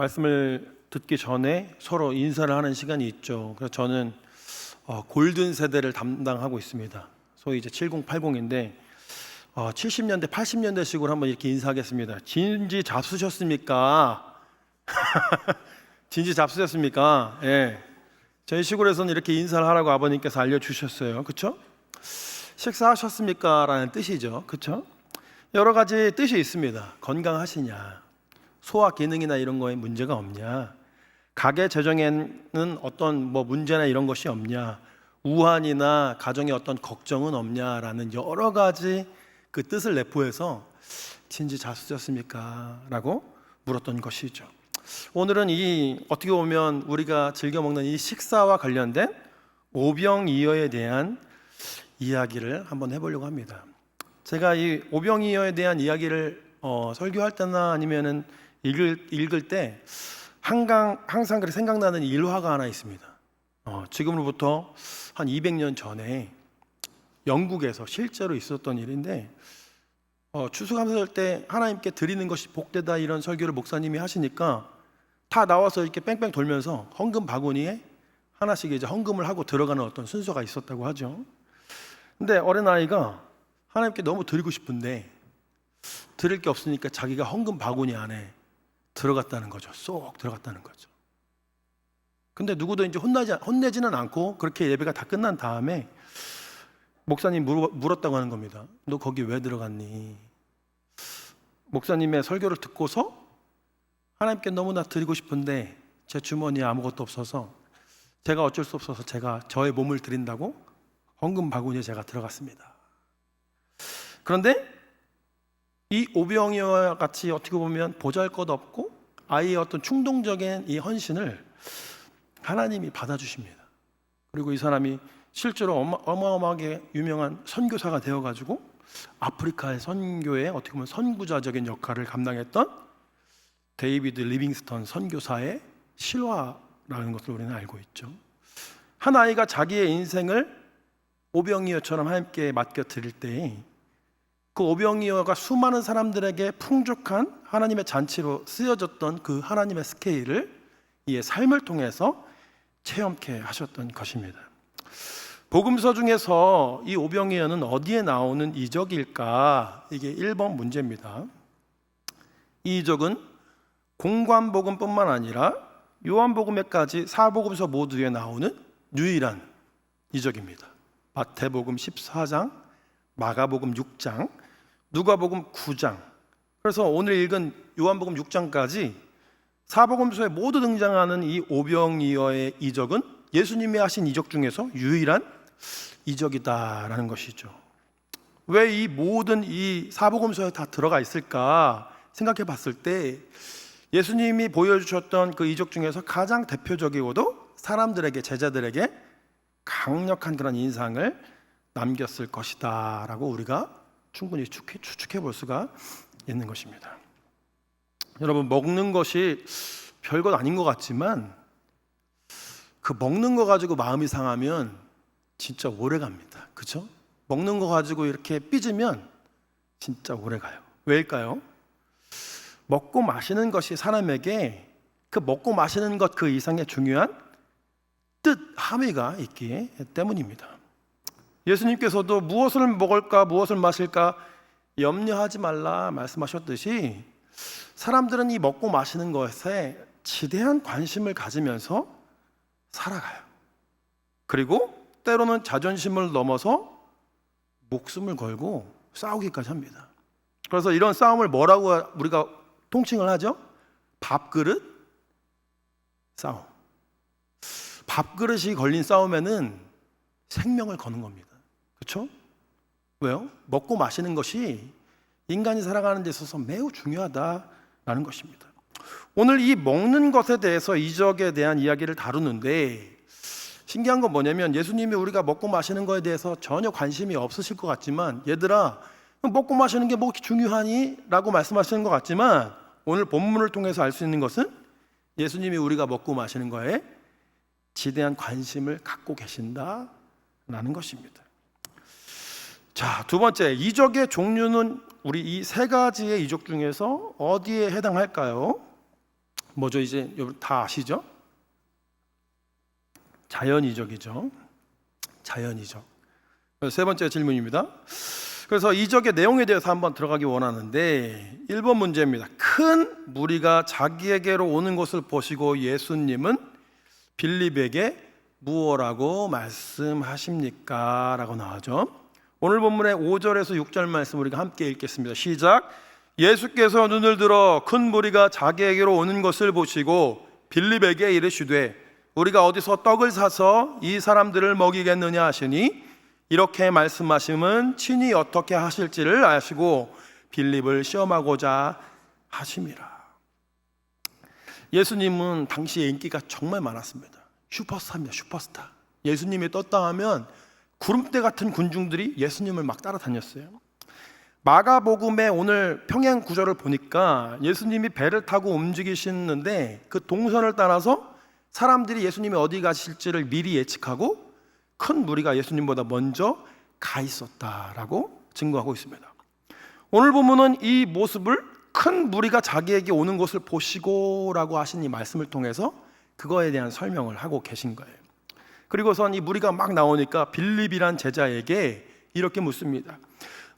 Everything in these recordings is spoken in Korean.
말씀을 듣기 전에 서로 인사를 하는 시간이 있죠. 그래서 저는 골든 세대를 담당하고 있습니다. 소위 이제 7080인데 70년대, 80년대식으로 한번 이렇게 인사하겠습니다. 진지 잡수셨습니까? 진지 잡수셨습니까? 예. 저희 시골에서는 이렇게 인사를 하라고 아버님께서 알려주셨어요. 그렇죠? 식사하셨습니까? 라는 뜻이죠. 그렇죠? 여러 가지 뜻이 있습니다. 건강하시냐, 소화 기능이나 이런 거에 문제가 없냐, 가계 재정에는 어떤 문제나 이런 것이 없냐, 우환이나 가정에 어떤 걱정은 없냐라는 여러 가지 그 뜻을 내포해서 진지 잡수셨습니까? 라고 물었던 것이죠. 오늘은 이 어떻게 보면 우리가 즐겨 먹는 이 식사와 관련된 오병이어에 대한 이야기를 한번 해보려고 합니다. 제가 이 오병이어에 대한 이야기를 설교할 때나 아니면은 읽을 때 항상 그렇게 생각나는 일화가 하나 있습니다. 지금으로부터 한 200년 전에 영국에서 실제로 있었던 일인데, 추수감사절 때 하나님께 드리는 것이 복되다 이런 설교를 목사님이 하시니까 다 나와서 이렇게 뺑뺑 돌면서 헌금 바구니에 하나씩 이제 헌금을 하고 들어가는 어떤 순서가 있었다고 하죠. 근데 어린아이가 하나님께 너무 드리고 싶은데 드릴 게 없으니까 자기가 헌금 바구니 안에 들어갔다는 거죠. 쏙 들어갔다는 거죠. 근데 누구도 이제 혼내지는 않고 그렇게 예배가 다 끝난 다음에 목사님 물었다고 하는 겁니다. 너 거기 왜 들어갔니? 목사님의 설교를 듣고서 하나님께 너무나 드리고 싶은데 제 주머니에 아무것도 없어서 제가 어쩔 수 없어서 제가 저의 몸을 드린다고 헌금 바구니에 제가 들어갔습니다. 그런데 이 오병이어와 같이 어떻게 보면 보잘것없고 아이의 어떤 충동적인 이 헌신을 하나님이 받아주십니다. 그리고 이 사람이 실제로 어마어마하게 유명한 선교사가 되어가지고 아프리카의 선교에 어떻게 보면 선구자적인 역할을 감당했던 데이비드 리빙스턴 선교사의 실화라는 것을 우리는 알고 있죠. 한 아이가 자기의 인생을 오병이어처럼 하나님께 맡겨 드릴 때 그 오병이어가 수많은 사람들에게 풍족한 하나님의 잔치로 쓰여졌던 그 하나님의 스케일을 이의 삶을 통해서 체험케 하셨던 것입니다. 복음서 중에서 이 오병이어는 어디에 나오는 이적일까? 이게 1번 문제입니다. 이 이적은 공관복음뿐만 아니라 요한복음에까지 4복음서 모두에 나오는 유일한 이적입니다. 마태복음 14장, 마가복음 6장, 누가복음 9장. 그래서 오늘 읽은 요한복음 6장까지 사복음서에 모두 등장하는 이 오병이어의 이적은 예수님이 하신 이적 중에서 유일한 이적이다라는 것이죠. 왜 이 모든 이 사복음서에 다 들어가 있을까 생각해 봤을 때 예수님이 보여주셨던 그 이적 중에서 가장 대표적이고도 사람들에게, 제자들에게 강력한 그런 인상을 남겼을 것이다 라고 우리가 충분히 추측해 볼 수가 있는 것입니다. 여러분, 먹는 것이 별것 아닌 것 같지만 그 먹는 거 가지고 마음이 상하면 진짜 오래 갑니다. 그렇죠? 먹는 거 가지고 이렇게 삐지면 진짜 오래 가요. 왜일까요? 먹고 마시는 것이 사람에게 그 먹고 마시는 것 그 이상의 중요한 뜻, 함의가 있기 때문입니다. 예수님께서도 무엇을 먹을까, 무엇을 마실까 염려하지 말라 말씀하셨듯이 사람들은 이 먹고 마시는 것에 지대한 관심을 가지면서 살아가요. 그리고 때로는 자존심을 넘어서 목숨을 걸고 싸우기까지 합니다. 그래서 이런 싸움을 뭐라고 우리가 통칭을 하죠? 밥그릇 싸움. 밥그릇이 걸린 싸움에는 생명을 거는 겁니다. 그렇죠? 왜요? 먹고 마시는 것이 인간이 살아가는 데 있어서 매우 중요하다라는 것입니다. 오늘 이 먹는 것에 대해서 이적에 대한 이야기를 다루는데 신기한 건 뭐냐면 예수님이 우리가 먹고 마시는 거에 대해서 전혀 관심이 없으실 것 같지만 얘들아 먹고 마시는 게 뭐 그렇게 중요하니? 라고 말씀하시는 것 같지만 오늘 본문을 통해서 알 수 있는 것은 예수님이 우리가 먹고 마시는 거에 지대한 관심을 갖고 계신다라는 것입니다. 자, 두 번째, 이적의 종류는 우리 이 세 가지의 이적 중에서 어디에 해당할까요? 뭐죠? 이제 다 아시죠? 자연이적이죠. 자연이적. 세 번째 질문입니다. 그래서 이적의 내용에 대해서 한번 들어가기 원하는데 1번 문제입니다. 큰 무리가 자기에게로 오는 것을 보시고 예수님은 빌립에게 무엇라고 말씀하십니까? 라고 나오죠. 오늘 본문의 5절에서 6절 말씀 우리가 함께 읽겠습니다. 시작. 예수께서 눈을 들어 큰 무리가 자기에게로 오는 것을 보시고 빌립에게 이르시되 우리가 어디서 떡을 사서 이 사람들을 먹이겠느냐 하시니 이렇게 말씀하심은 친히 어떻게 하실지를 아시고 빌립을 시험하고자 하심이라. 예수님은 당시에 인기가 정말 많았습니다. 슈퍼스타입니다. 슈퍼스타. 예수님이 떴다 하면 구름대 같은 군중들이 예수님을 막 따라다녔어요. 마가복음의 오늘 평행 구절을 보니까 예수님이 배를 타고 움직이시는데 그 동선을 따라서 사람들이 예수님이 어디 가실지를 미리 예측하고 큰 무리가 예수님보다 먼저 가 있었다라고 증거하고 있습니다. 오늘 본문은 이 모습을 큰 무리가 자기에게 오는 것을 보시고라고 하신 이 말씀을 통해서 그거에 대한 설명을 하고 계신 거예요. 그리고선 이 무리가 막 나오니까 빌립이란 제자에게 이렇게 묻습니다.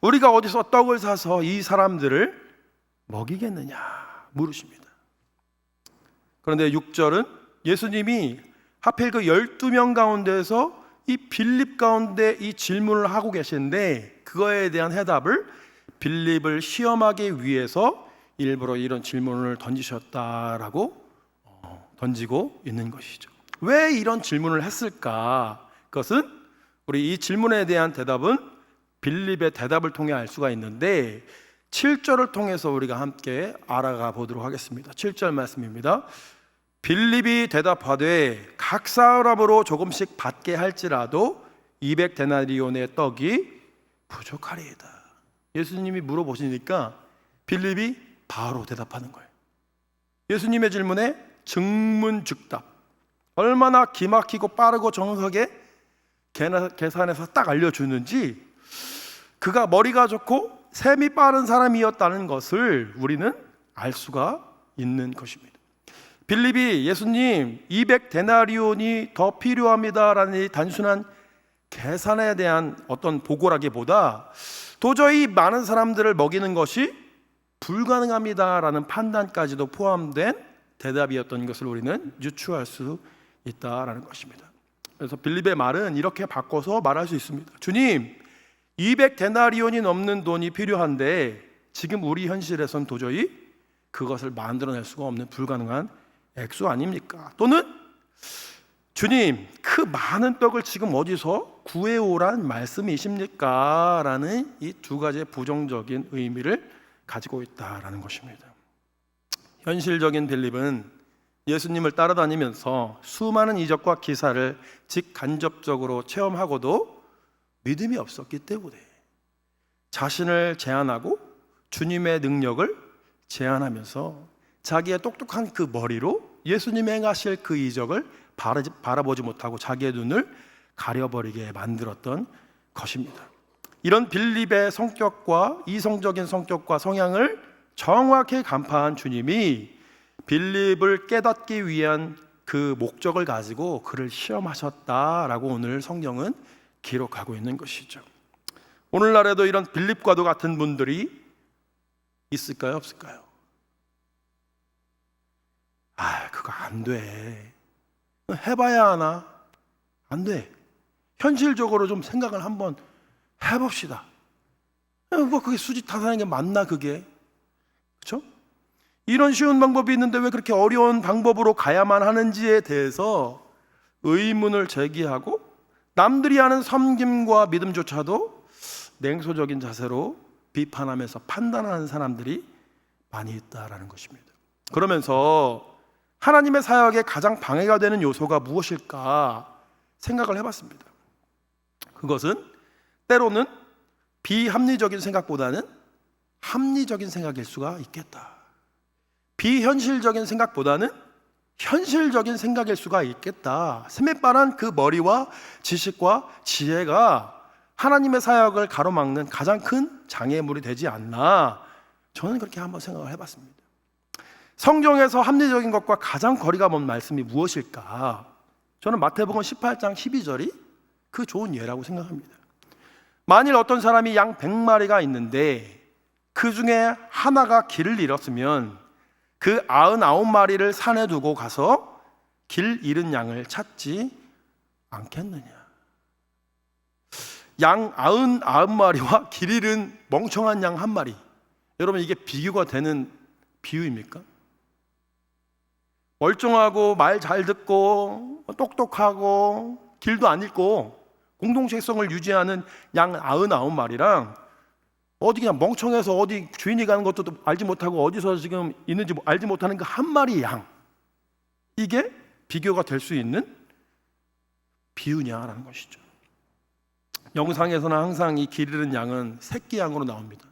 우리가 어디서 떡을 사서 이 사람들을 먹이겠느냐 물으십니다. 그런데 6절은 예수님이 하필 그 12명 가운데서 이 빌립 가운데 이 질문을 하고 계시는데 그거에 대한 해답을 빌립을 시험하기 위해서 일부러 이런 질문을 던지셨다라고 던지고 있는 것이죠. 왜 이런 질문을 했을까? 그것은 우리 이 질문에 대한 대답은 빌립의 대답을 통해 알 수가 있는데 7절을 통해서 우리가 함께 알아가 보도록 하겠습니다. 7절 말씀입니다. 빌립이 대답하되 각 사람으로 조금씩 받게 할지라도 200데나리온의 떡이 부족하리이다. 예수님이 물어보시니까 빌립이 바로 대답하는 거예요. 예수님의 질문에 즉문즉답. 얼마나 기막히고 빠르고 정확하게 계산해서 딱 알려주는지 그가 머리가 좋고 셈이 빠른 사람이었다는 것을 우리는 알 수가 있는 것입니다. 빌립이 예수님 200데나리온이 더 필요합니다라는 단순한 계산에 대한 어떤 보고라기보다 도저히 많은 사람들을 먹이는 것이 불가능합니다라는 판단까지도 포함된 대답이었던 것을 우리는 유추할 수 있다라는 것입니다. 그래서 빌립의 말은 이렇게 바꿔서 말할 수 있습니다. 주님, 200데나리온이 넘는 돈이 필요한데 지금 우리 현실에선 도저히 그것을 만들어낼 수가 없는 불가능한 액수 아닙니까? 또는 주님, 그 많은 떡을 지금 어디서 구해오란 말씀이십니까? 라는 이 두 가지의 부정적인 의미를 가지고 있다라는 것입니다. 현실적인 빌립은 예수님을 따라다니면서 수많은 이적과 기사를 직간접적으로 체험하고도 믿음이 없었기 때문에 자신을 제한하고 주님의 능력을 제한하면서 자기의 똑똑한 그 머리로 예수님이 행하실 그 이적을 바라보지 못하고 자기의 눈을 가려버리게 만들었던 것입니다. 이런 빌립의 성격과 이성적인 성격과 성향을 정확히 간파한 주님이 빌립을 깨닫기 위한 그 목적을 가지고 그를 시험하셨다라고 오늘 성경은 기록하고 있는 것이죠. 오늘날에도 이런 빌립과도 같은 분들이 있을까요? 없을까요? 그거 안 돼. 해봐야 하나? 안 돼. 현실적으로 좀 생각을 한번 해봅시다. 뭐 그게 수지타산인 게 맞나 그게? 그렇죠? 이런 쉬운 방법이 있는데 왜 그렇게 어려운 방법으로 가야만 하는지에 대해서 의문을 제기하고 남들이 하는 섬김과 믿음조차도 냉소적인 자세로 비판하면서 판단하는 사람들이 많이 있다라는 것입니다. 그러면서 하나님의 사역에 가장 방해가 되는 요소가 무엇일까 생각을 해봤습니다. 그것은 때로는 비합리적인 생각보다는 합리적인 생각일 수가 있겠다. 비현실적인 생각보다는 현실적인 생각일 수가 있겠다. 셈에 빠른 그 머리와 지식과 지혜가 하나님의 사역을 가로막는 가장 큰 장애물이 되지 않나, 저는 그렇게 한번 생각을 해봤습니다. 성경에서 합리적인 것과 가장 거리가 먼 말씀이 무엇일까? 저는 마태복음 18장 12절이 그 좋은 예라고 생각합니다. 만일 어떤 사람이 양 100마리가 있는데 그 중에 하나가 길을 잃었으면 그 99마리를 산에 두고 가서 길 잃은 양을 찾지 않겠느냐. 양 99마리와 길 잃은 멍청한 양 1마리. 여러분, 이게 비교가 되는 비유입니까? 멀쩡하고 말 잘 듣고 똑똑하고 길도 안 잃고 공동체성을 유지하는 양 99마리랑 어디 그냥 멍청해서 어디 주인이 가는 것도 알지 못하고 어디서 지금 있는지 알지 못하는 그 1마리 양, 이게 비교가 될 수 있는 비유냐라는 것이죠. 영상에서는 항상 이 길 잃은 양은 새끼 양으로 나옵니다.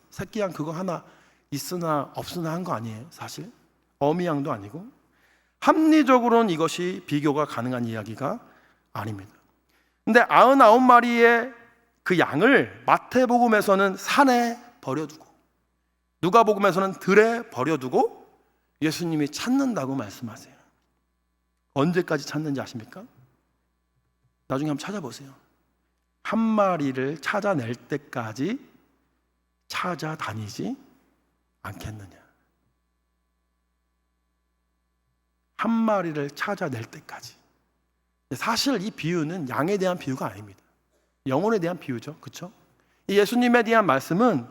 새끼 양 그거 하나 있으나 없으나 한 거 아니에요. 사실 어미 양도 아니고, 합리적으로는 이것이 비교가 가능한 이야기가 아닙니다. 근데 99마리의 그 양을 마태복음에서는 산에 버려두고 누가복음에서는 들에 버려두고 예수님이 찾는다고 말씀하세요. 언제까지 찾는지 아십니까? 나중에 한번 찾아보세요. 1마리를 찾아낼 때까지 찾아다니지 않겠느냐. 1마리를 찾아낼 때까지. 사실 이 비유는 양에 대한 비유가 아닙니다. 영혼에 대한 비유죠. 그렇죠? 예수님에 대한 말씀은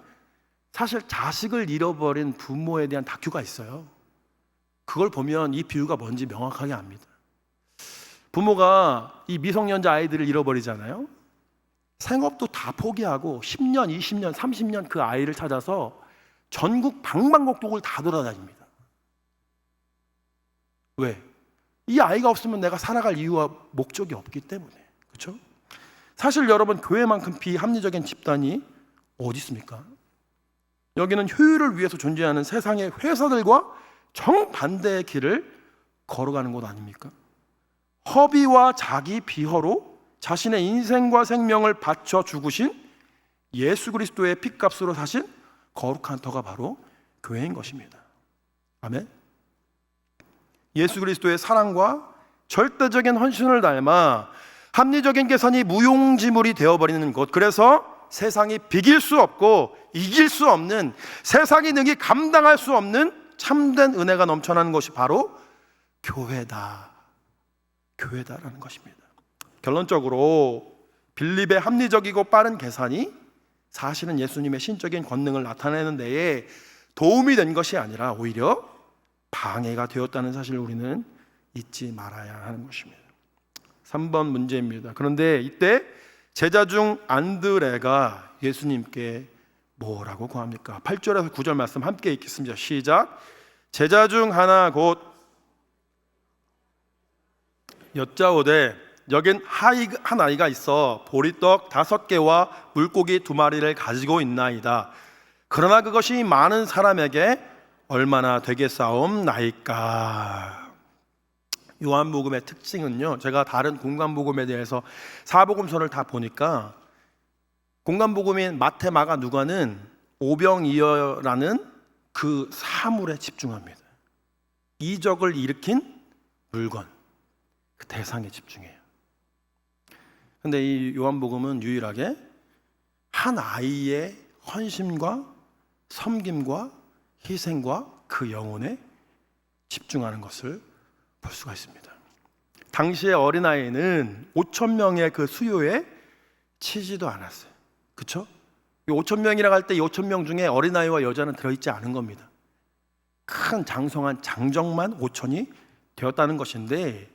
사실 자식을 잃어버린 부모에 대한 다큐가 있어요. 그걸 보면 이 비유가 뭔지 명확하게 압니다. 부모가 이 미성년자 아이들을 잃어버리잖아요. 생업도 다 포기하고 10년, 20년, 30년 그 아이를 찾아서 전국 방방곡곡을 다 돌아다닙니다. 왜? 이 아이가 없으면 내가 살아갈 이유와 목적이 없기 때문에. 그렇죠? 사실 여러분, 교회만큼 비합리적인 집단이 어디 있습니까? 여기는 효율을 위해서 존재하는 세상의 회사들과 정반대의 길을 걸어가는 곳 아닙니까? 허비와 자기 비허로 자신의 인생과 생명을 바쳐 죽으신 예수 그리스도의 핏값으로 사신 거룩한 터가 바로 교회인 것입니다. 아멘. 예수 그리스도의 사랑과 절대적인 헌신을 닮아 합리적인 계산이 무용지물이 되어버리는 곳, 그래서 세상이 비길 수 없고 이길 수 없는, 세상의 능히 감당할 수 없는 참된 은혜가 넘쳐나는 것이 바로 교회다라는 것입니다. 결론적으로 빌립의 합리적이고 빠른 계산이 사실은 예수님의 신적인 권능을 나타내는 데에 도움이 된 것이 아니라 오히려 방해가 되었다는 사실을 우리는 잊지 말아야 하는 것입니다. 3번 문제입니다. 그런데 이때 제자 중 안드레가 예수님께 뭐라고 구합니까? 8절에서 9절 말씀 함께 읽겠습니다. 시작. 제자 중 하나 곧 여짜오되 여긴 한 아이가 있어 보리떡 5개와 물고기 2마리를 가지고 있나이다. 그러나 그것이 많은 사람에게 얼마나 되겠사옵나이까. 요한복음의 특징은요, 제가 다른 공간복음에 대해서 사복음서를 다 보니까 공간복음인 마태, 마가, 누가는 오병이어라는 그 사물에 집중합니다. 이적을 일으킨 물건, 그 대상에 집중해요. 근데 이 요한복음은 유일하게 한 아이의 헌신과 섬김과 희생과 그 영혼에 집중하는 것을 볼 수가 있습니다. 당시의 어린아이는 5,000명의 그 수요에 치지도 않았어요. 그렇죠? 5,000명이라고 할 때 이 5,000명 중에 어린아이와 여자는 들어있지 않은 겁니다. 큰 장성한 장정만 5,000이 되었다는 것인데,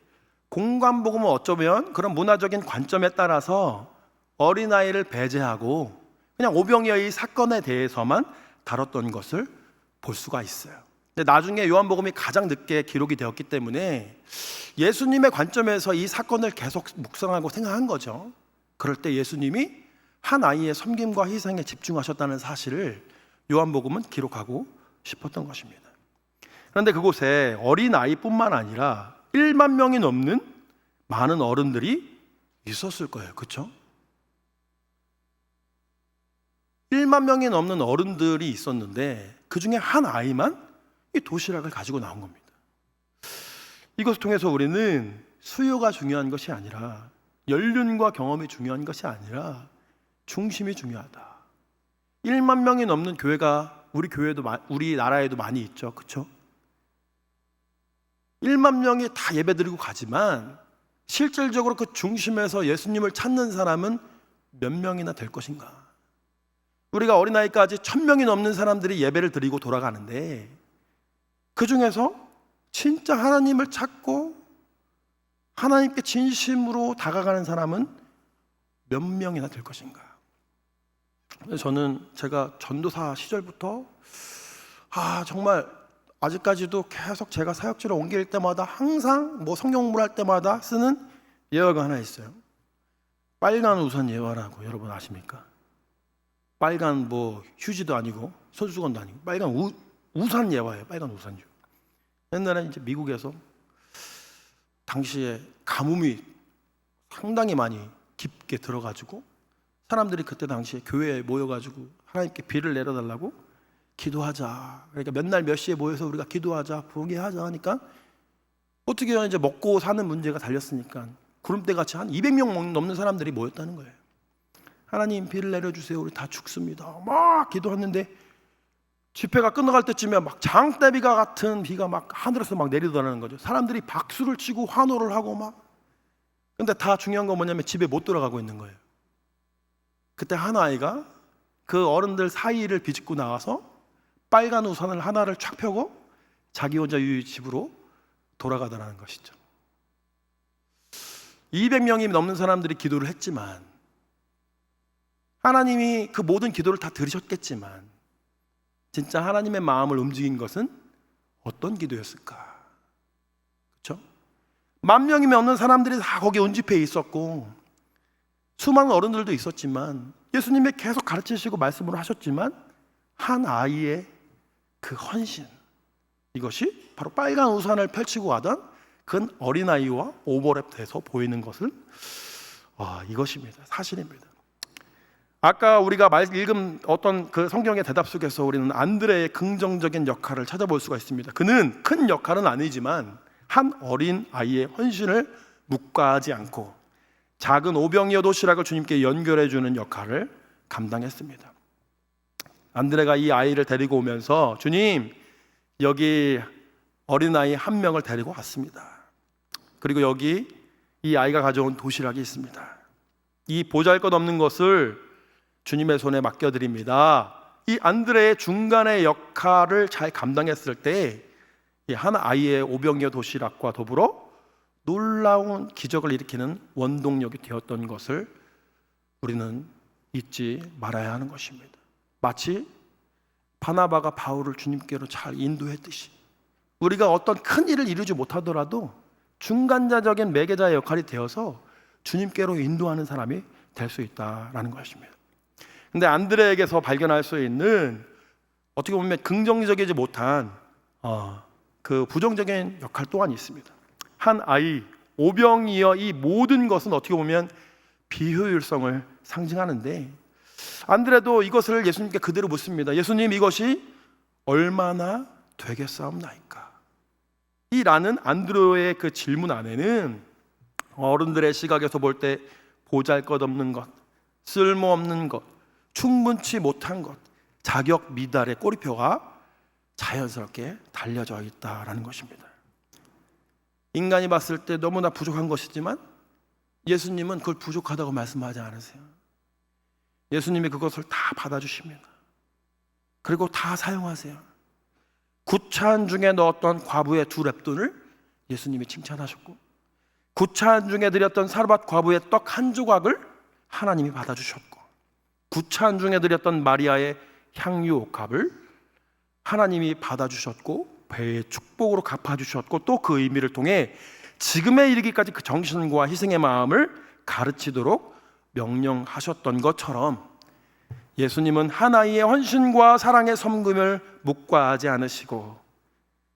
공간복음은 어쩌면 그런 문화적인 관점에 따라서 어린아이를 배제하고 그냥 오병이어의 사건에 대해서만 다뤘던 것을 볼 수가 있어요. 근데 나중에 요한복음이 가장 늦게 기록이 되었기 때문에 예수님의 관점에서 이 사건을 계속 묵상하고 생각한 거죠. 그럴 때 예수님이 한 아이의 섬김과 희생에 집중하셨다는 사실을 요한복음은 기록하고 싶었던 것입니다. 그런데 그곳에 어린아이뿐만 아니라 1만 명이 넘는 많은 어른들이 있었을 거예요. 그렇죠? 1만 명이 넘는 어른들이 있었는데 그 중에 한 아이만 이 도시락을 가지고 나온 겁니다. 이것을 통해서 우리는 수요가 중요한 것이 아니라, 연륜과 경험이 중요한 것이 아니라 중심이 중요하다. 1만 명이 넘는 교회가 우리 나라에도 많이 있죠. 그렇죠? 1만 명이 다 예배드리고 가지만 실질적으로 그 중심에서 예수님을 찾는 사람은 몇 명이나 될 것인가? 우리가 어린아이까지 1000명이 넘는 사람들이 예배를 드리고 돌아가는데, 그 중에서 진짜 하나님을 찾고 하나님께 진심으로 다가가는 사람은 몇 명이나 될 것인가? 저는 제가 전도사 시절부터 정말 아직까지도 계속 제가 사역지를 옮길 때마다 항상 성경 공부를 할 때마다 쓰는 예화가 하나 있어요. 빨간 우산 예화라고 여러분 아십니까? 빨간 휴지도 아니고 손수건도 아니고 빨간 우산 예화예요. 빨간 우산주. 옛날에 이제 미국에서 당시에 가뭄이 상당히 많이 깊게 들어가지고 사람들이 그때 당시에 교회에 모여가지고 하나님께 비를 내려달라고 기도하자. 그러니까 몇 날 몇 시에 모여서 우리가 기도하자, 부흥회하자 하니까 어떻게 이제 먹고 사는 문제가 달렸으니까 구름대 같이 한 200명 넘는 사람들이 모였다는 거예요. 하나님 비를 내려주세요. 우리 다 죽습니다. 막 기도했는데 집회가 끝나갈 때쯤에 막 장대비가 같은 비가 막 하늘에서 막 내리더라는 거죠. 사람들이 박수를 치고 환호를 하고 막. 근데 다 중요한 건 뭐냐면 집에 못 들어가고 있는 거예요. 그때 한 아이가 그 어른들 사이를 비집고 나와서 빨간 우산을 하나를 쫙 펴고 자기 혼자 집으로 돌아가더라는 것이죠. 200명이 넘는 사람들이 기도를 했지만, 하나님이 그 모든 기도를 다 들으셨겠지만, 진짜 하나님의 마음을 움직인 것은 어떤 기도였을까? 그렇죠? 10,000명이 넘는 사람들이 다 거기 온집회에 있었고 수많은 어른들도 있었지만, 예수님이 계속 가르치시고 말씀으로 하셨지만, 한 아이의 그 헌신, 이것이 바로 빨간 우산을 펼치고 가던 그 어린아이와 오버랩돼서 보이는 것은 이것입니다. 사실입니다. 아까 우리가 읽은 어떤 그 성경의 대답 속에서 우리는 안드레의 긍정적인 역할을 찾아볼 수가 있습니다. 그는 큰 역할은 아니지만 한 어린 아이의 헌신을 묵과하지 않고 작은 오병이어 도시락을 주님께 연결해 주는 역할을 감당했습니다. 안드레가 이 아이를 데리고 오면서, 주님, 여기 어린아이 1명을 데리고 왔습니다. 그리고 여기 이 아이가 가져온 도시락이 있습니다. 이 보잘것없는 것을 주님의 손에 맡겨드립니다. 이 안드레의 중간의 역할을 잘 감당했을 때 한 아이의 오병이어 도시락과 더불어 놀라운 기적을 일으키는 원동력이 되었던 것을 우리는 잊지 말아야 하는 것입니다. 마치 바나바가 바울을 주님께로 잘 인도했듯이, 우리가 어떤 큰 일을 이루지 못하더라도 중간자적인 매개자의 역할이 되어서 주님께로 인도하는 사람이 될 수 있다라는 것입니다. 근데 안드레에게서 발견할 수 있는, 어떻게 보면 긍정적이지 못한 그 부정적인 역할 또한 있습니다. 한 아이, 오병이어, 이 모든 것은 어떻게 보면 비효율성을 상징하는데, 안드레도 이것을 예수님께 그대로 묻습니다. 예수님, 이것이 얼마나 되겠사옵나이까? 이 라는 안드레의 그 질문 안에는 어른들의 시각에서 볼 때 보잘것없는 것, 쓸모없는 것, 충분치 못한 것, 자격 미달의 꼬리표가 자연스럽게 달려져 있다라는 것입니다. 인간이 봤을 때 너무나 부족한 것이지만 예수님은 그걸 부족하다고 말씀하지 않으세요. 예수님이 그것을 다 받아주십니다. 그리고 다 사용하세요. 구찬 중에 넣었던 과부의 2렙돈을 예수님이 칭찬하셨고, 구찬 중에 드렸던 사르밧 과부의 떡 1조각을 하나님이 받아주셨고, 구찬 중에 드렸던 마리아의 향유 옥합을 하나님이 받아주셨고 배의 축복으로 갚아주셨고, 또 그 의미를 통해 지금에 이르기까지 그 정신과 희생의 마음을 가르치도록 명령하셨던 것처럼, 예수님은 한 아이의 헌신과 사랑의 섬김을 묵과하지 않으시고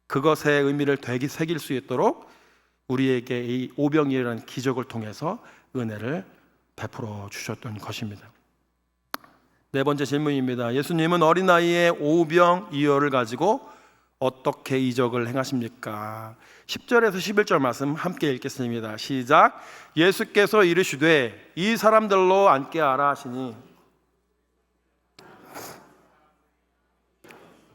그것의 의미를 되게 새길 수 있도록 우리에게 이 오병이어라는 기적을 통해서 은혜를 베풀어 주셨던 것입니다. 네 번째 질문입니다. 예수님은 어린아이의 오병이어를 가지고 어떻게 이적을 행하십니까? 10절에서 11절 말씀 함께 읽겠습니다. 시작. 예수께서 이르시되 이 사람들로 앉게 하라 하시니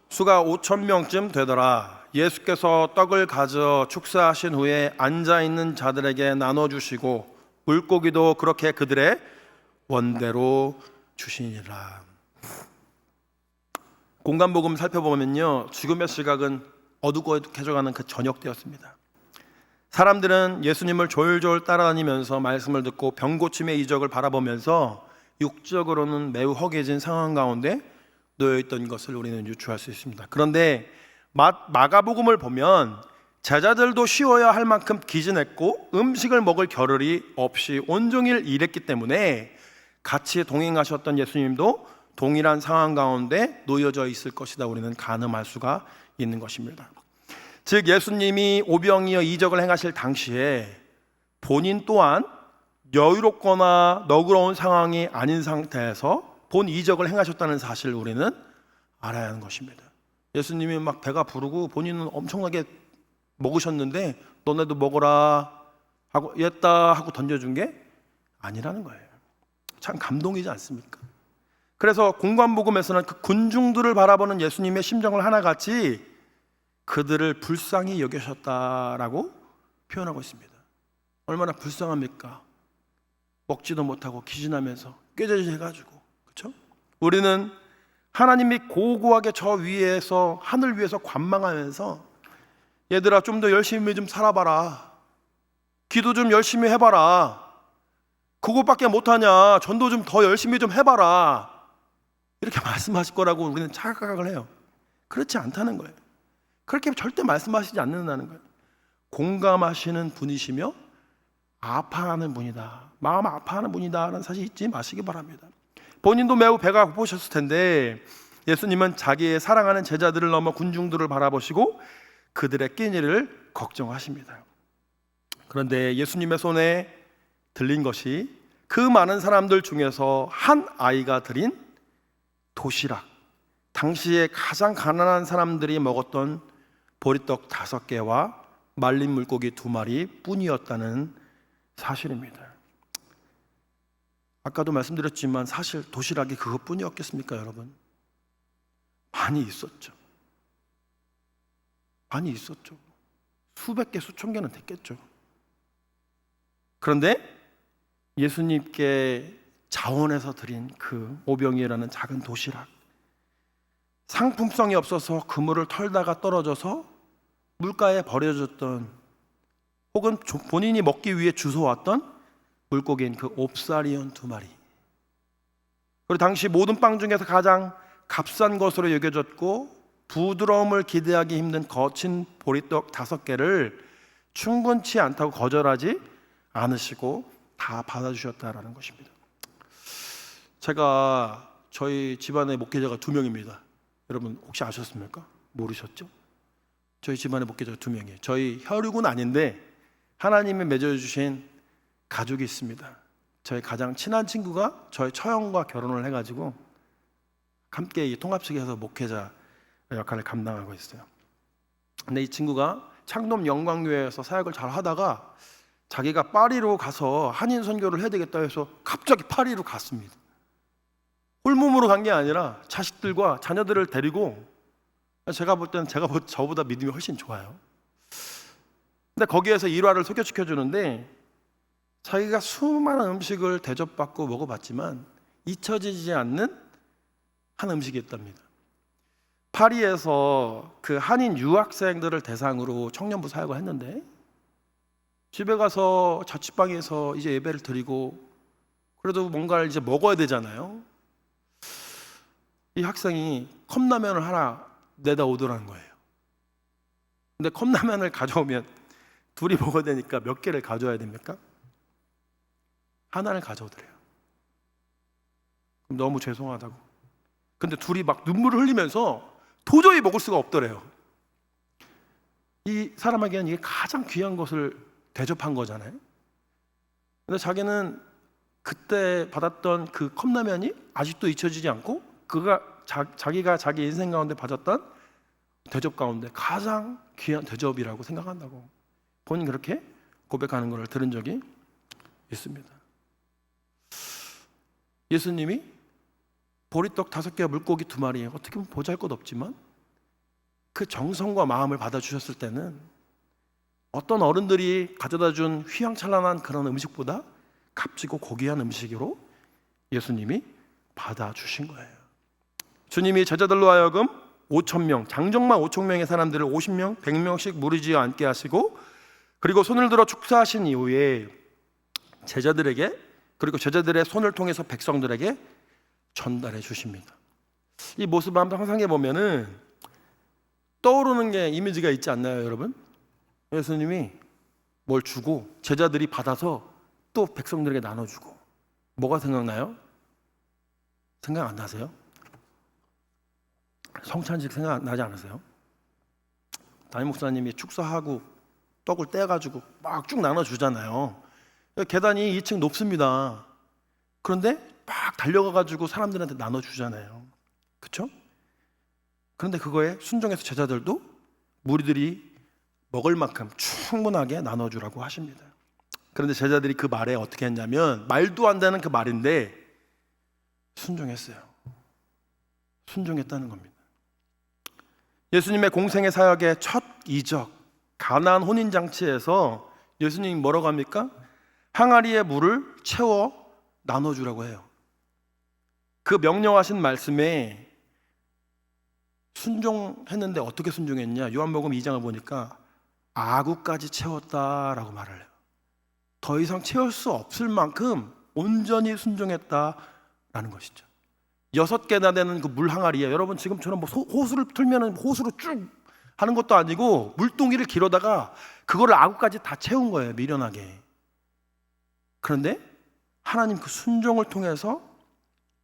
수가 5,000명쯤 되더라. 예수께서 떡을 가져 축사하신 후에 앉아있는 자들에게 나눠주시고 물고기도 그렇게 그들의 원대로 주시니라. 공간복음 살펴보면요, 죽음의 시각은 어둑어둑해져가는 그 저녁 때였습니다. 사람들은 예수님을 졸졸 따라다니면서 말씀을 듣고 병 고침의 이적을 바라보면서 육적으로는 매우 허기진 상황 가운데 놓여있던 것을 우리는 유추할 수 있습니다. 그런데 마가복음을 보면 제자들도 쉬어야 할 만큼 기진했고 음식을 먹을 겨를이 없이 온종일 일했기 때문에 같이 동행하셨던 예수님도 동일한 상황 가운데 놓여져 있을 것이다 우리는 가늠할 수가 있는 것입니다. 즉 예수님이 오병이어 이적을 행하실 당시에 본인 또한 여유롭거나 너그러운 상황이 아닌 상태에서 본 이적을 행하셨다는 사실을 우리는 알아야 하는 것입니다. 예수님이 막 배가 부르고 본인은 엄청나게 먹으셨는데 너네도 먹어라 하고 했다 하고 던져준 게 아니라는 거예요. 참 감동이지 않습니까? 그래서 공관복음에서는 그 군중들을 바라보는 예수님의 심정을 하나같이 그들을 불쌍히 여기셨다라고 표현하고 있습니다. 얼마나 불쌍합니까? 먹지도 못하고 기진하면서 꾀죄죄해가지고, 그렇죠? 우리는 하나님이 고고하게 저 위에서 하늘 위에서 관망하면서 얘들아 좀 더 열심히 좀 살아봐라, 기도 좀 열심히 해봐라, 그것밖에 못하냐, 전도 좀 더 열심히 좀 해봐라, 이렇게 말씀하실 거라고 우리는 착각을 해요. 그렇지 않다는 거예요. 그렇게 절대 말씀하시지 않는다는 거예요. 공감하시는 분이시며 아파하는 분이다, 마음 아파하는 분이다 라는 사실 잊지 마시기 바랍니다. 본인도 매우 배가 고프셨을 텐데 예수님은 자기의 사랑하는 제자들을 넘어 군중들을 바라보시고 그들의 끼니를 걱정하십니다. 그런데 예수님의 손에 들린 것이 그 많은 사람들 중에서 한 아이가 드린 도시락, 당시에 가장 가난한 사람들이 먹었던 보리떡 5개와 말린 물고기 2마리 뿐이었다는 사실입니다. 아까도 말씀드렸지만 사실 도시락이 그것뿐이었겠습니까, 여러분? 많이 있었죠. 많이 있었죠. 수백 개, 수천 개는 됐겠죠. 그런데 예수님께 자원해서 드린 그 오병이어라는 작은 도시락, 상품성이 없어서 그물을 털다가 떨어져서 물가에 버려졌던 혹은 본인이 먹기 위해 주워왔던 물고기인 그 옵사리온 2마리, 그리고 당시 모든 빵 중에서 가장 값싼 것으로 여겨졌고 부드러움을 기대하기 힘든 거친 보리떡 5개를 충분치 않다고 거절하지 않으시고 다 받아주셨다라는 것입니다. 제가 저희 집안의 목회자가 2명입니다. 여러분 혹시 아셨습니까? 모르셨죠? 저희 집안의 목회자가 2명이에요. 저희 혈육은 아닌데 하나님이 맺어주신 가족이 있습니다. 저희 가장 친한 친구가 저희 처형과 결혼을 해가지고 함께 이 통합식에서 목회자 역할을 감당하고 있어요. 근데 이 친구가 창동 영광교회에서 사역을 잘 하다가 자기가 파리로 가서 한인 선교를 해야 되겠다 해서 갑자기 파리로 갔습니다. 홀몸으로 간 게 아니라 자식들과 자녀들을 데리고, 제가 볼 때는 저보다 믿음이 훨씬 좋아요. 근데 거기에서 일화를 소개시켜 주는데 자기가 수많은 음식을 대접받고 먹어봤지만 잊혀지지 않는 한 음식이 있답니다. 파리에서 그 한인 유학생들을 대상으로 청년부 사역을 했는데 집에 가서 자취방에서 이제 예배를 드리고 그래도 뭔가를 이제 먹어야 되잖아요. 이 학생이 컵라면을 하나 내다 오더라는 거예요. 근데 컵라면을 가져오면 둘이 먹어야 되니까 몇 개를 가져와야 됩니까? 하나를 가져오더래요. 그럼 너무 죄송하다고. 근데 둘이 막 눈물을 흘리면서 도저히 먹을 수가 없더래요. 이 사람에게는 이게 가장 귀한 것을 대접한 거잖아요. 근데 자기는 그때 받았던 그 컵라면이 아직도 잊혀지지 않고 자기가 자기 인생 가운데 받았던 대접 가운데 가장 귀한 대접이라고 생각한다고 본인 그렇게 고백하는 것을 들은 적이 있습니다. 예수님이 보리떡 5개와 물고기 2마리에 어떻게 보면 보잘것없지만 그 정성과 마음을 받아주셨을 때는 어떤 어른들이 가져다 준 휘황찬란한 그런 음식보다 값지고 고귀한 음식으로 예수님이 받아주신 거예요. 주님이 제자들로 하여금 5,000명, 장정만 5,000명의 사람들을 50명, 100명씩 무리지어 앉게 하시고 그리고 손을 들어 축사하신 이후에 제자들에게 그리고 제자들의 손을 통해서 백성들에게 전달해 주십니다. 이 모습을 한번 상상해 보면은 떠오르는 게 이미지가 있지 않나요, 여러분? 예수님이 뭘 주고 제자들이 받아서 또 백성들에게 나눠주고 뭐가 생각나요? 생각 안 나세요? 성찬식 생각나지 않으세요? 담임 목사님이 축사하고 떡을 떼가지고 막 쭉 나눠주잖아요. 계단이 2층 높습니다. 그런데 막 달려가가지고 사람들한테 나눠주잖아요. 그렇죠? 그런데 그거에 순종해서 제자들도 무리들이 먹을 만큼 충분하게 나눠주라고 하십니다. 그런데 제자들이 그 말에 어떻게 했냐면 말도 안 되는 그 말인데 순종했어요. 순종했다는 겁니다. 예수님의 공생의 사역의 첫 이적 가나안 혼인잔치에서 예수님이 뭐라고 합니까? 항아리에 물을 채워 나눠주라고 해요. 그 명령하신 말씀에 순종했는데 어떻게 순종했냐? 요한복음 2장을 보니까 아구까지 채웠다라고 말을 해요. 더 이상 채울 수 없을 만큼 온전히 순종했다라는 것이죠. 6개나 되는 그 물 항아리에 여러분 지금처럼 뭐 호수를 틀면 호수로 쭉 하는 것도 아니고 물동이를 길어다가 그거를 아구까지 다 채운 거예요. 미련하게. 그런데 하나님 그 순종을 통해서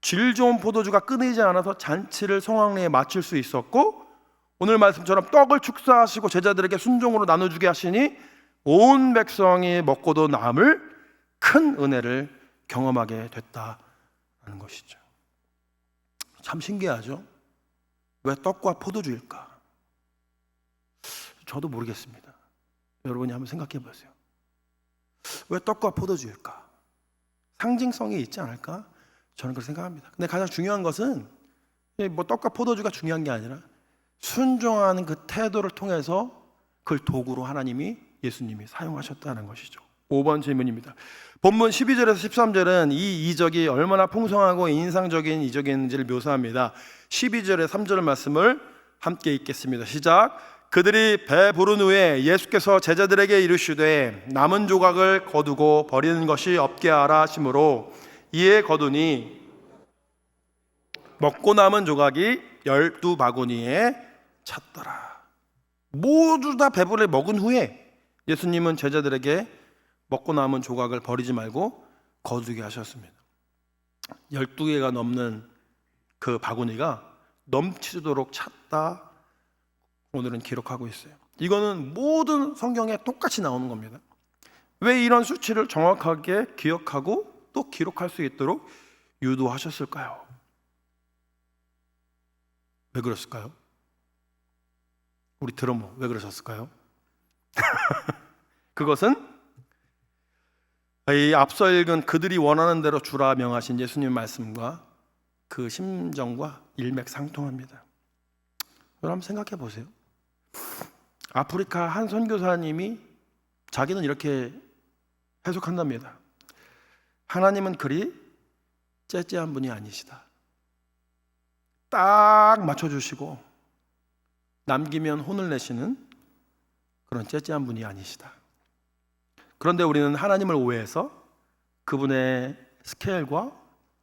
질 좋은 포도주가 끊이지 않아서 잔치를 성황리에 마칠 수 있었고 오늘 말씀처럼 떡을 축사하시고 제자들에게 순종으로 나눠주게 하시니 온 백성이 먹고도 남을 큰 은혜를 경험하게 됐다는 것이죠. 참 신기하죠? 왜 떡과 포도주일까? 저도 모르겠습니다. 여러분이 한번 생각해 보세요. 왜 떡과 포도주일까? 상징성이 있지 않을까? 저는 그렇게 생각합니다. 근데 가장 중요한 것은 뭐 떡과 포도주가 중요한 게 아니라 순종하는 그 태도를 통해서 그걸 도구로 하나님이 예수님이 사용하셨다는 것이죠. 5번 질문입니다. 본문 12절에서 13절은 이 이적이 얼마나 풍성하고 인상적인 이적이었는지를 묘사합니다. 12절의 3절 말씀을 함께 읽겠습니다. 시작. 그들이 배 부른 후에 예수께서 제자들에게 이르시되 남은 조각을 거두고 버리는 것이 없게 하라 하시므로 이에 거두니 먹고 남은 조각이 12바구니에 찼더라. 모두 다 배부르게 먹은 후에 예수님은 제자들에게 먹고 남은 조각을 버리지 말고 거두게 하셨습니다. 12개가 넘는 그 바구니가 넘치도록 찼다. 오늘은 기록하고 있어요. 이거는 모든 성경에 똑같이 나오는 겁니다. 왜 이런 수치를 정확하게 기억하고 또 기록할 수 있도록 유도하셨을까요? 왜 그랬을까요? 우리 들어모 왜 그러셨을까요? 그것은 이 앞서 읽은 그들이 원하는 대로 주라 명하신 예수님 말씀과 그 심정과 일맥상통합니다. 여러분 생각해 보세요. 아프리카 한 선교사님이 자기는 이렇게 해석한답니다. 하나님은 그리 째째한 분이 아니시다. 딱 맞춰주시고 남기면 혼을 내시는 그런 째째한 분이 아니시다. 그런데 우리는 하나님을 오해해서 그분의 스케일과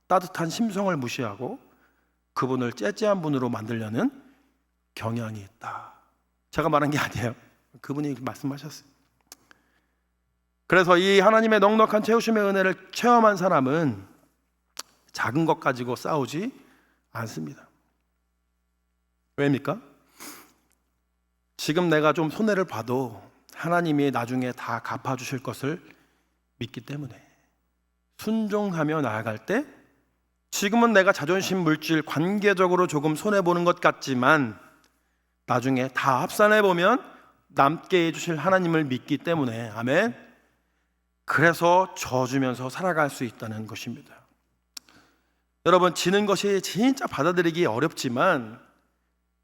따뜻한 심성을 무시하고 그분을 째째한 분으로 만들려는 경향이 있다. 제가 말한 게 아니에요. 그분이 말씀하셨어요. 그래서 이 하나님의 넉넉한 채우심의 은혜를 체험한 사람은 작은 것 가지고 싸우지 않습니다. 왜입니까? 지금 내가 좀 손해를 봐도 하나님이 나중에 다 갚아주실 것을 믿기 때문에 순종하며 나아갈 때 지금은 내가 자존심 물질 관계적으로 조금 손해보는 것 같지만 나중에 다 합산해 보면 남게 해주실 하나님을 믿기 때문에, 아멘. 그래서 져주면서 살아갈 수 있다는 것입니다. 여러분, 지는 것이 진짜 받아들이기 어렵지만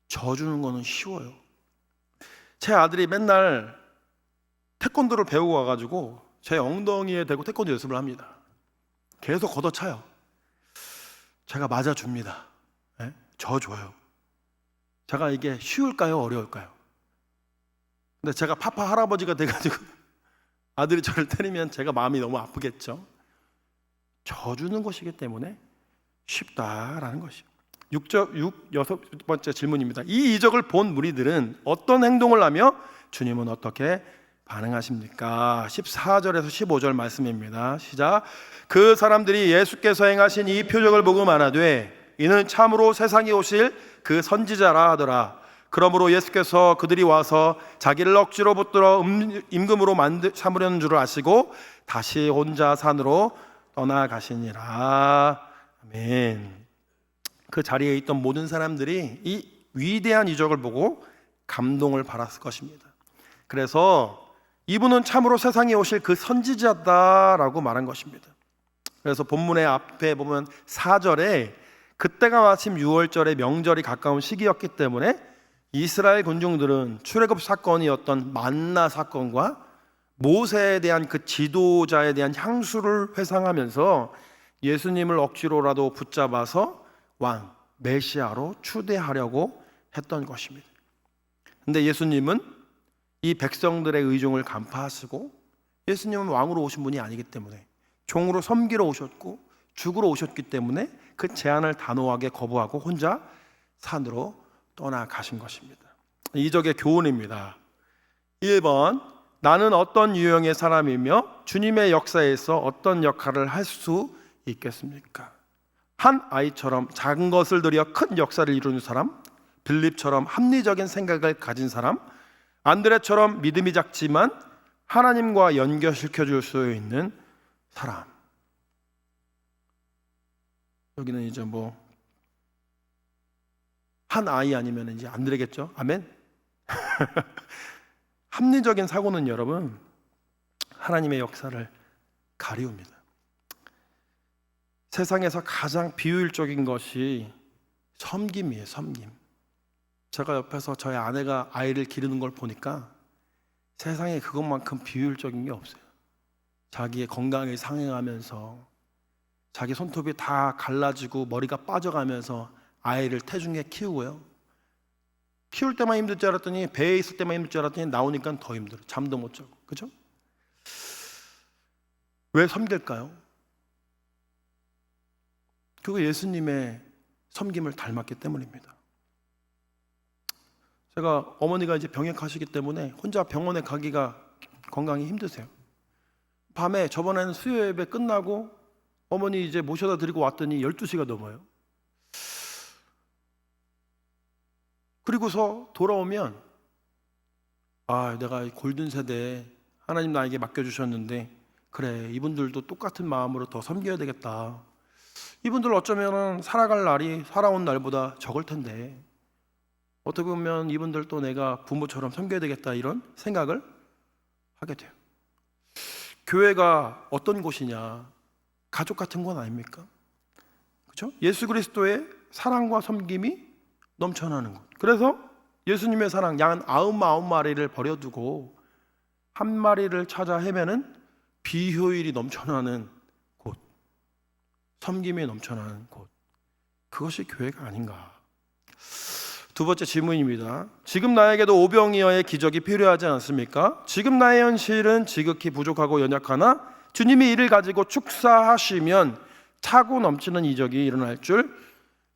져주는 거는 쉬워요. 제 아들이 맨날 태권도를 배우고 와가지고 제 엉덩이에 대고 태권도 연습을 합니다. 계속 걷어차요. 제가 맞아줍니다. 네? 져줘요. 제가 이게 쉬울까요? 어려울까요? 근데 제가 파파 할아버지가 돼가지고 아들이 저를 때리면 제가 마음이 너무 아프겠죠. 져주는 것이기 때문에 쉽다라는 것이요. 6번째 질문입니다. 이 이적을 본 무리들은 어떤 행동을 하며 주님은 어떻게 반응하십니까? 14절에서 15절 말씀입니다. 시작. 그 사람들이 예수께서 행하신 이 표적을 보고 말하되 이는 참으로 세상에 오실 그 선지자라 하더라. 그러므로 예수께서 그들이 와서 자기를 억지로 붙들어 임금으로 삼으려는 줄을 아시고 다시 혼자 산으로 떠나가시니라. 아멘. 그 자리에 있던 모든 사람들이 이 위대한 이적을 보고 감동을 받았을 것입니다. 그래서 이분은 참으로 세상에 오실 그 선지자다라고 말한 것입니다. 그래서 본문의 앞에 보면 4절에 그때가 마침 6월절의 명절이 가까운 시기였기 때문에 이스라엘 군중들은 출애굽 사건이었던 만나 사건과 모세에 대한 그 지도자에 대한 향수를 회상하면서 예수님을 억지로라도 붙잡아서 왕, 메시아로 추대하려고 했던 것입니다. 근데 예수님은 이 백성들의 의중을 간파하시고, 예수님은 왕으로 오신 분이 아니기 때문에 종으로 섬기러 오셨고 죽으러 오셨기 때문에 그 제안을 단호하게 거부하고 혼자 산으로 떠나가신 것입니다. 이적의 교훈입니다. 1번, 나는 어떤 유형의 사람이며 주님의 역사에서 어떤 역할을 할 수 있겠습니까? 한 아이처럼 작은 것을 들여 큰 역사를 이루는 사람, 빌립처럼 합리적인 생각을 가진 사람, 안드레처럼 믿음이 작지만 하나님과 연결시켜줄 수 있는 사람. 여기는 이제 한 아이 아니면 이제 안 되겠죠? 아멘. 합리적인 사고는 여러분 하나님의 역사를 가리웁니다. 세상에서 가장 비효율적인 것이 섬김이에요. 섬김. 제가 옆에서 저희 아내가 아이를 기르는 걸 보니까 세상에 그것만큼 비효율적인 게 없어요. 자기의 건강을 상해가면서 자기 손톱이 다 갈라지고 머리가 빠져가면서 아이를 태중에 키우고요. 키울 때만 힘들 줄 알았더니, 배에 있을 때만 힘들 줄 알았더니 나오니까 더 힘들어. 잠도 못 자고. 그죠? 왜 섬길까요? 그거 예수님의 섬김을 닮았기 때문입니다. 제가 어머니가 이제 병약하시기 때문에 혼자 병원에 가기가 건강이 힘드세요. 밤에 저번에는 수요 예배 끝나고 어머니 이제 모셔다 드리고 왔더니 12시가 넘어요. 그리고서 돌아오면 내가 골든 세대에 하나님 나에게 맡겨주셨는데 그래, 이분들도 똑같은 마음으로 더 섬겨야 되겠다. 이분들 어쩌면 살아온 날보다 적을 텐데 어떻게 보면 이분들도 내가 부모처럼 섬겨야 되겠다, 이런 생각을 하게 돼요. 교회가 어떤 곳이냐? 가족 같은 건 아닙니까? 그렇죠? 예수 그리스도의 사랑과 섬김이 넘쳐나는 곳. 그래서 예수님의 사랑, 양 99마리를 버려두고 한 마리를 찾아 헤매는 비효율이 넘쳐나는 곳, 섬김이 넘쳐나는 곳, 그것이 교회가 아닌가. 두 번째 질문입니다. 지금 나에게도 오병이어의 기적이 필요하지 않습니까? 지금 나의 현실은 지극히 부족하고 연약하나 주님이 이를 가지고 축사하시면 차고 넘치는 이적이 일어날 줄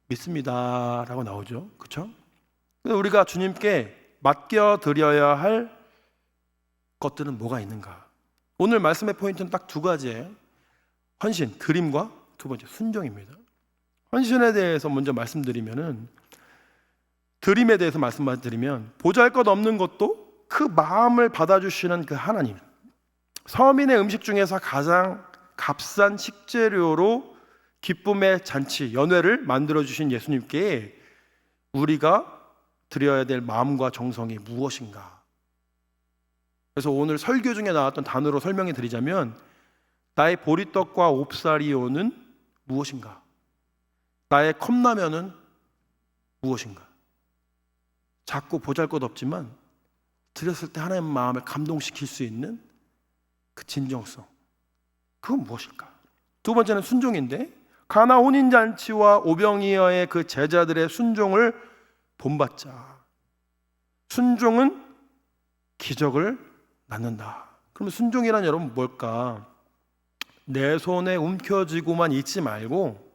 믿습니다 라고 나오죠. 그렇죠? 우리가 주님께 맡겨드려야 할 것들은 뭐가 있는가? 오늘 말씀의 포인트는 딱 두 가지예요. 헌신, 드림과 두 번째 순종입니다. 헌신에 대해서 먼저 말씀드리면은, 드림에 대해서 말씀드리면, 보잘것없는 것도 그 마음을 받아주시는 그 하나님, 서민의 음식 중에서 가장 값싼 식재료로 기쁨의 잔치, 연회를 만들어주신 예수님께 우리가 드려야 될 마음과 정성이 무엇인가? 그래서 오늘 설교 중에 나왔던 단어로 설명해 드리자면, 나의 보리떡과 옵사리오는 무엇인가? 나의 컵라면은 무엇인가? 작고 보잘것없지만 드렸을 때 하나님 마음을 감동시킬 수 있는 그 진정성, 그건 무엇일까? 두 번째는 순종인데, 가나 혼인잔치와 오병이어의 그 제자들의 순종을 본받자. 순종은 기적을 낳는다. 그러면 순종이란 여러분 뭘까? 내 손에 움켜쥐고만 있지 말고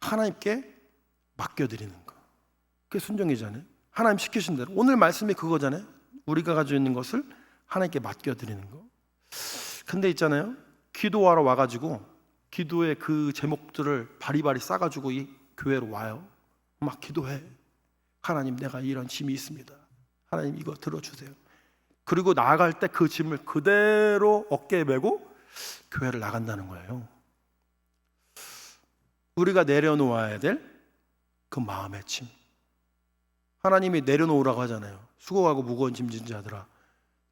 하나님께 맡겨드리는 거, 그게 순종이잖아요. 하나님 시키신 대로, 오늘 말씀이 그거잖아요. 우리가 가지고 있는 것을 하나님께 맡겨드리는 거. 근데 있잖아요, 기도하러 와가지고 기도의 그 제목들을 바리바리 싸가지고 이 교회로 와요. 막 기도해. 하나님, 내가 이런 짐이 있습니다. 하나님, 이거 들어주세요. 그리고 나아갈 때 그 짐을 그대로 어깨에 메고 교회를 나간다는 거예요. 우리가 내려놓아야 될 그 마음의 짐, 하나님이 내려놓으라고 하잖아요. 수고하고 무거운 짐진 자들아,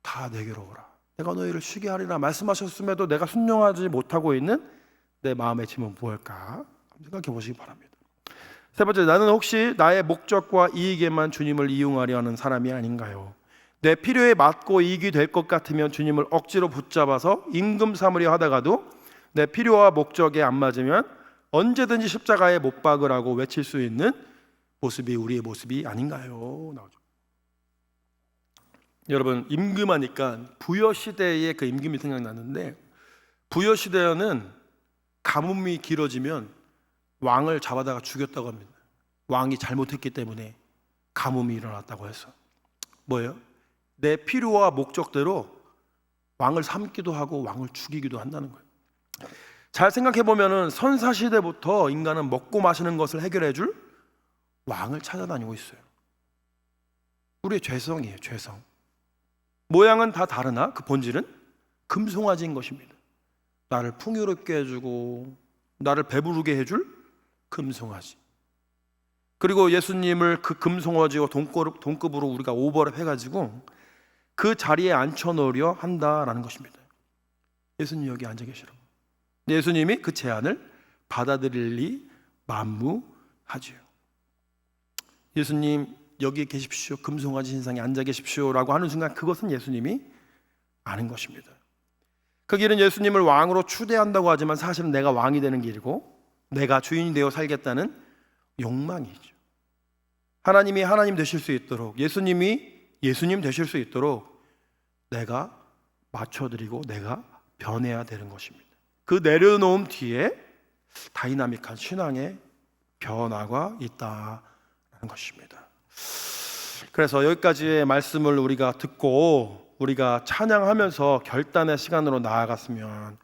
다 내게로 오라. 내가 너희를 쉬게 하리라 말씀하셨음에도 내가 순종하지 못하고 있는 내 마음의 짐은 무엇일까? 생각해 보시기 바랍니다. 세 번째, 나는 혹시 나의 목적과 이익에만 주님을 이용하려 하는 사람이 아닌가요? 내 필요에 맞고 이익이 될 것 같으면 주님을 억지로 붙잡아서 임금 삼으려 하다가도 내 필요와 목적에 안 맞으면 언제든지 십자가에 못 박으라고 외칠 수 있는 모습이 우리의 모습이 아닌가요? 나오죠. 여러분, 임금하니까 부여시대의 그 임금이 생각나는데, 부여시대에는 가뭄이 길어지면 왕을 잡아다가 죽였다고 합니다. 왕이 잘못했기 때문에 가뭄이 일어났다고 해서. 뭐예요? 내 필요와 목적대로 왕을 삼기도 하고 왕을 죽이기도 한다는 거예요. 잘 생각해보면 선사시대부터 인간은 먹고 마시는 것을 해결해줄 왕을 찾아다니고 있어요. 우리의 죄성이에요. 죄성. 모양은 다 다르나 그 본질은 금송아지인 것입니다. 나를 풍요롭게 해주고 나를 배부르게 해줄 금송아지. 그리고 예수님을 그 금송아지와 동급으로 우리가 오버랩 해가지고 그 자리에 앉혀놓으려 한다라는 것입니다. 예수님 여기 앉아 계시라고. 예수님이 그 제안을 받아들일 리 만무하지요. 예수님 여기 계십시오, 금송아지 신상에 앉아 계십시오라고 하는 순간 그것은 예수님이 아는 것입니다. 그 길은 예수님을 왕으로 추대한다고 하지만 사실은 내가 왕이 되는 길이고 내가 주인이 되어 살겠다는 욕망이죠. 하나님이 하나님 되실 수 있도록, 예수님이 예수님 되실 수 있도록 내가 맞춰드리고 내가 변해야 되는 것입니다. 그 내려놓음 뒤에 다이나믹한 신앙의 변화가 있다는 것입니다. 그래서 여기까지의 말씀을 우리가 듣고 우리가 찬양하면서 결단의 시간으로 나아갔으면